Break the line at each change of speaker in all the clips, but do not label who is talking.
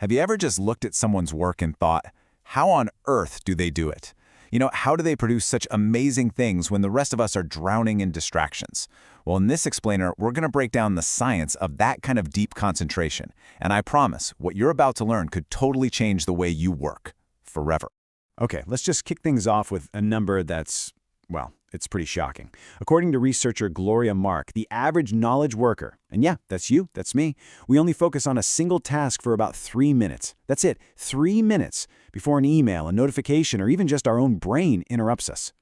Have you ever just looked at someone's work and thought, how on earth do they do it? How do they produce such amazing things when the rest of us are drowning in distractions? Well, in this explainer, we're going to break down the science of that kind of deep concentration. And I promise, what you're about to learn could totally change the way you work. Forever.
Okay, let's just kick things off with a number that's, well, it's pretty shocking. According to researcher Gloria Mark, the average knowledge worker, and yeah, that's you, that's me, we only focus on a single task for about 3 minutes. That's it, 3 minutes before an email, a notification, or even just our own brain interrupts us.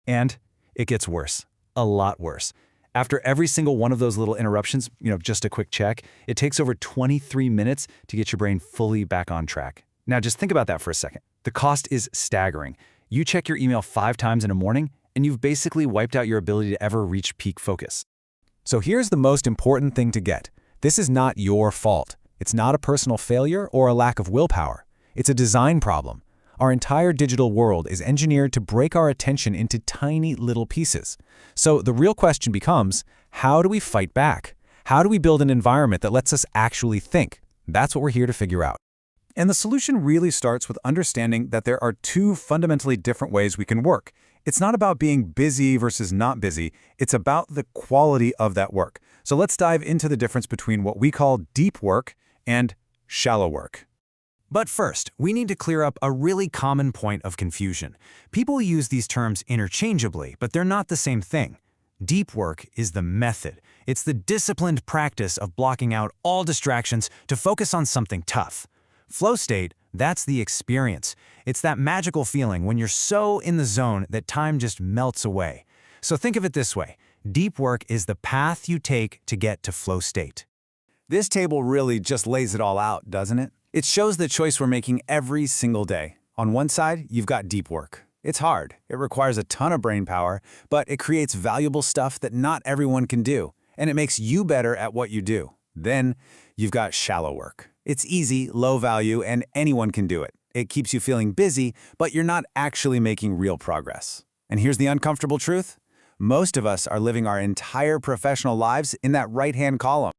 And it gets worse, a lot worse. After every single one of those little interruptions, just a quick check, it takes over 23 minutes to get your brain fully back on track. Now just think about that for a second. The cost is staggering. You check your email 5 times in a morning, and you've basically wiped out your ability to ever reach peak focus.
So here's the most important thing to get. This is not your fault. It's not a personal failure or a lack of willpower. It's a design problem. Our entire digital world is engineered to break our attention into tiny little pieces. So the real question becomes, how do we fight back? How do we build an environment that lets us actually think? That's what we're here to figure out.
And the solution really starts with understanding that there are 2 fundamentally different ways we can work. It's not about being busy versus not busy. It's about the quality of that work. So let's dive into the difference between what we call deep work and shallow work.
But first, we need to clear up a really common point of confusion. People use these terms interchangeably, but they're not the same thing. Deep work is the method. It's the disciplined practice of blocking out all distractions to focus on something tough. Flow state, that's the experience. It's that magical feeling when you're so in the zone that time just melts away. So think of it this way. Deep work is the path you take to get to flow state.
This table really just lays it all out, doesn't it? It shows the choice we're making every single day. On one side, you've got deep work. It's hard. It requires a ton of brain power, but it creates valuable stuff that not everyone can do, and it makes you better at what you do. Then you've got shallow work. It's easy, low value, and anyone can do it. It keeps you feeling busy, but you're not actually making real progress. And here's the uncomfortable truth. Most of us are living our entire professional lives in that right-hand column.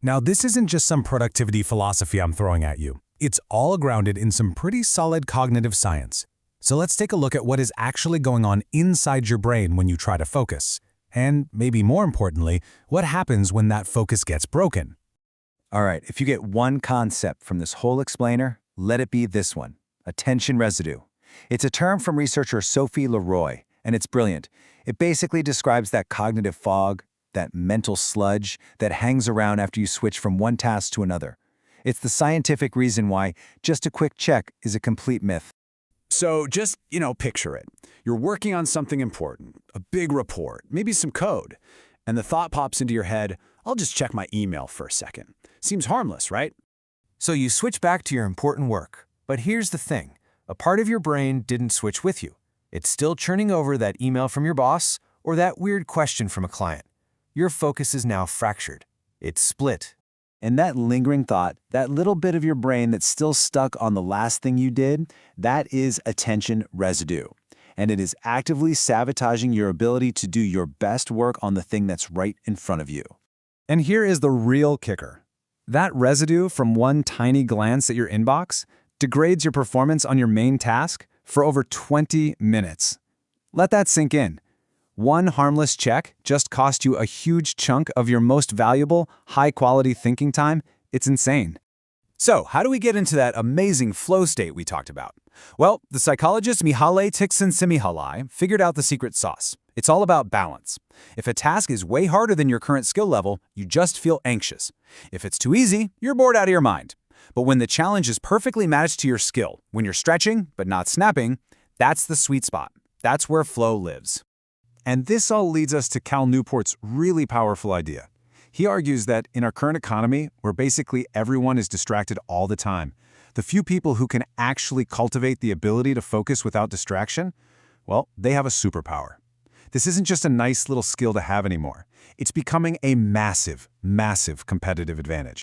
Now, this isn't just some productivity philosophy I'm throwing at you. It's all grounded in some pretty solid cognitive science. So let's take a look at what is actually going on inside your brain when you try to focus. And maybe more importantly, what happens when that focus gets broken.
All right, if you get one concept from this whole explainer, let it be this one, attention residue. It's a term from researcher Sophie Leroy, and it's brilliant. It basically describes that cognitive fog, that mental sludge that hangs around after you switch from one task to another. It's the scientific reason why just a quick check is a complete myth.
So just, picture it. You're working on something important, a big report, maybe some code, and the thought pops into your head, I'll just check my email for a second. Seems harmless, right?
So you switch back to your important work. But here's the thing. A part of your brain didn't switch with you. It's still churning over that email from your boss or that weird question from a client. Your focus is now fractured. It's split.
And that lingering thought, that little bit of your brain that's still stuck on the last thing you did, that is attention residue. And it is actively sabotaging your ability to do your best work on the thing that's right in front of you.
And here is the real kicker. That residue from one tiny glance at your inbox degrades your performance on your main task for over 20 minutes. Let that sink in. One harmless check just cost you a huge chunk of your most valuable, high-quality thinking time. It's insane.
So, how do we get into that amazing flow state we talked about? Well, the psychologist Mihaly Csikszentmihalyi figured out the secret sauce. It's all about balance. If a task is way harder than your current skill level, you just feel anxious. If it's too easy, you're bored out of your mind. But when the challenge is perfectly matched to your skill, when you're stretching but not snapping, that's the sweet spot. That's where flow lives. And this all leads us to Cal Newport's really powerful idea. He argues that in our current economy, where basically everyone is distracted all the time, the few people who can actually cultivate the ability to focus without distraction, well, they have a superpower. This isn't just a nice little skill to have anymore. It's becoming a massive, massive competitive advantage.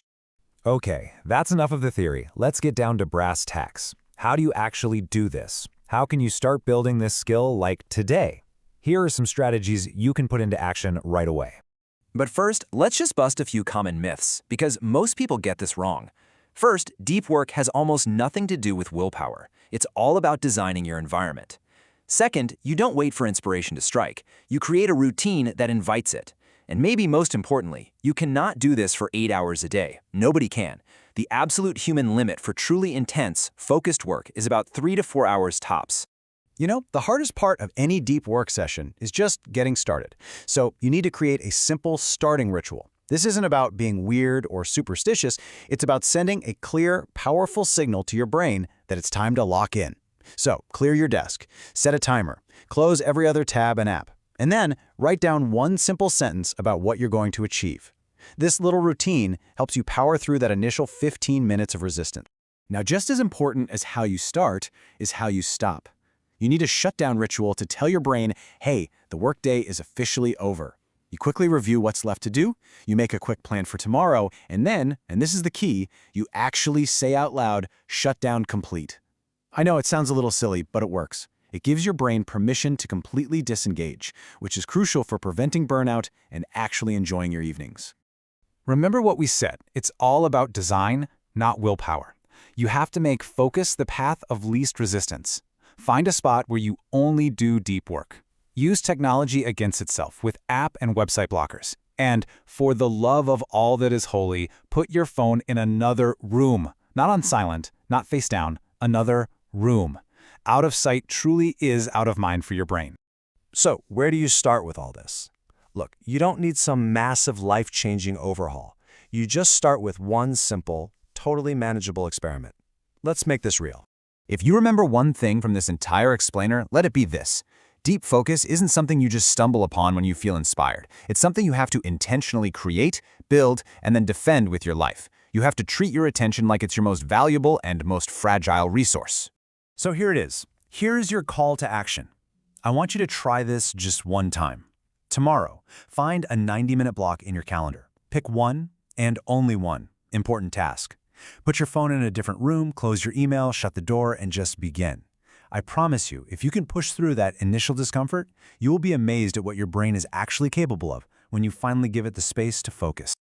Okay, that's enough of the theory. Let's get down to brass tacks. How do you actually do this? How can you start building this skill like today? Here are some strategies you can put into action right away.
But first, let's just bust a few common myths, because most people get this wrong. First, deep work has almost nothing to do with willpower. It's all about designing your environment. Second, you don't wait for inspiration to strike. You create a routine that invites it. And maybe most importantly, you cannot do this for 8 hours a day. Nobody can. The absolute human limit for truly intense, focused work is about 3 to 4 hours tops.
You know, the hardest part of any deep work session is just getting started. So you need to create a simple starting ritual. This isn't about being weird or superstitious. It's about sending a clear, powerful signal to your brain that it's time to lock in. So clear your desk, set a timer, close every other tab and app, and then write down one simple sentence about what you're going to achieve. This little routine helps you power through that initial 15 minutes of resistance. Now, just as important as how you start is how you stop. You need a shutdown ritual to tell your brain, hey, the workday is officially over. You quickly review what's left to do, you make a quick plan for tomorrow, and then, and this is the key, you actually say out loud, shutdown complete. I know it sounds a little silly, but it works. It gives your brain permission to completely disengage, which is crucial for preventing burnout and actually enjoying your evenings. Remember what we said, it's all about design, not willpower. You have to make focus the path of least resistance. Find a spot where you only do deep work. Use technology against itself with app and website blockers. And for the love of all that is holy, put your phone in another room. Not on silent, not face down, another room. Out of sight truly is out of mind for your brain.
So, where do you start with all this? Look, you don't need some massive life-changing overhaul. You just start with one simple, totally manageable experiment. Let's make this real.
If you remember one thing from this entire explainer, let it be this. Deep focus isn't something you just stumble upon when you feel inspired. It's something you have to intentionally create, build, and then defend with your life. You have to treat your attention like it's your most valuable and most fragile resource.
So here it is. Here's your call to action. I want you to try this just one time. Tomorrow, find a 90-minute block in your calendar. Pick one, and only one, important task. Put your phone in a different room, close your email, shut the door, and just begin. I promise you, if you can push through that initial discomfort, you will be amazed at what your brain is actually capable of when you finally give it the space to focus.